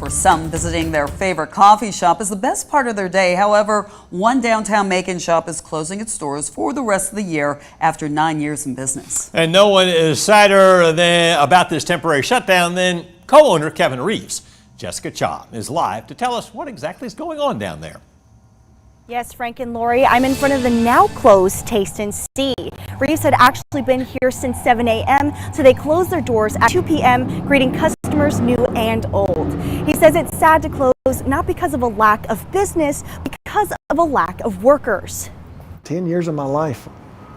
For some, visiting their favorite coffee shop is the best part of their day. However, one downtown Macon shop is closing its doors for the rest of the year after 9 years in business. And no one is sadder about this temporary shutdown than co-owner Kevin Reeves. Jessica Cha is live to tell us what exactly is going on down there. Yes, Frank and Lori, I'm in front of the now closed Taste and See. Reeves had actually been here since 7 a.m., so they closed their doors at 2 p.m., greeting customers new and old. He says it's sad to close, not because of a lack of business, because of a lack of workers. 10 years of my life.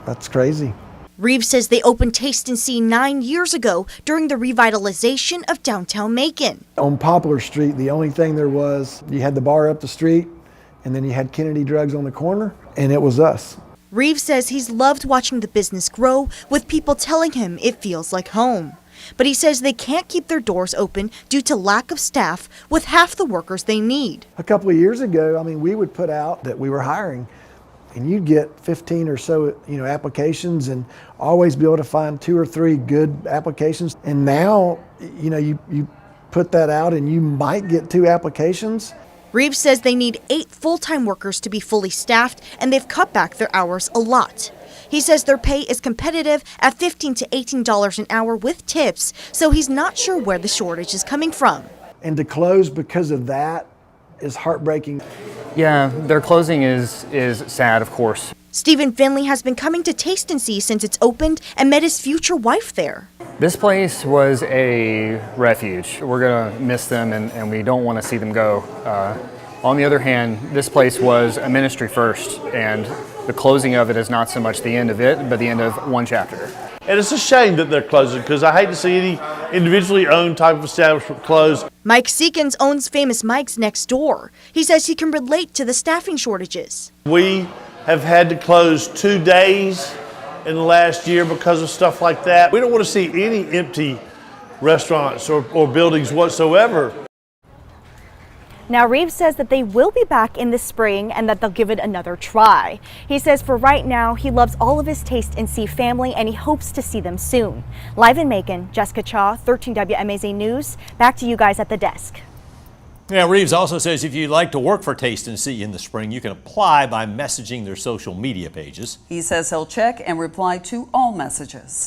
That's crazy. Reeves says they opened Taste and See 9 years ago during the revitalization of downtown Macon. On Poplar Street, the only thing there was, you had the bar up the street, and then you had Kennedy Drugs on the corner, and it was us. Reeves says he's loved watching the business grow, with people telling him it feels like home. But he says they can't keep their doors open due to lack of staff with half the workers they need. A couple of years ago, we would put out that we were hiring, and you'd get 15 or so, applications, and always be able to find 2 or 3 good applications. And now, you put that out and you might get 2 applications. Reeves says they need 8 full-time workers to be fully staffed, and they've cut back their hours a lot. He says their pay is competitive at $15 to $18 an hour with tips, so he's not sure where the shortage is coming from. And to close because of that is heartbreaking. Yeah, their closing is sad, of course. Stephen Finley has been coming to Taste and See since it's opened and met his future wife there. This place was a refuge. We're gonna miss them and we don't want to see them go. On the other hand, this place was a ministry first, and the closing of it is not so much the end of it, but the end of one chapter. And it's a shame that they're closing, because I hate to see any individually owned type of establishment close. Mike Seekins owns Famous Mike's next door. He says he can relate to the staffing shortages. We have had to close 2 days in the last year because of stuff like that. We don't want to see any empty restaurants or buildings whatsoever. Now, Reeves says that they will be back in the spring and that they'll give it another try. He says for right now, he loves all of his Taste and See family and he hopes to see them soon. Live in Macon, Jessica Cha, 13 WMAZ News. Back to you guys at the desk. Yeah, Reeves also says if you'd like to work for Taste and See in the spring, you can apply by messaging their social media pages. He says he'll check and reply to all messages.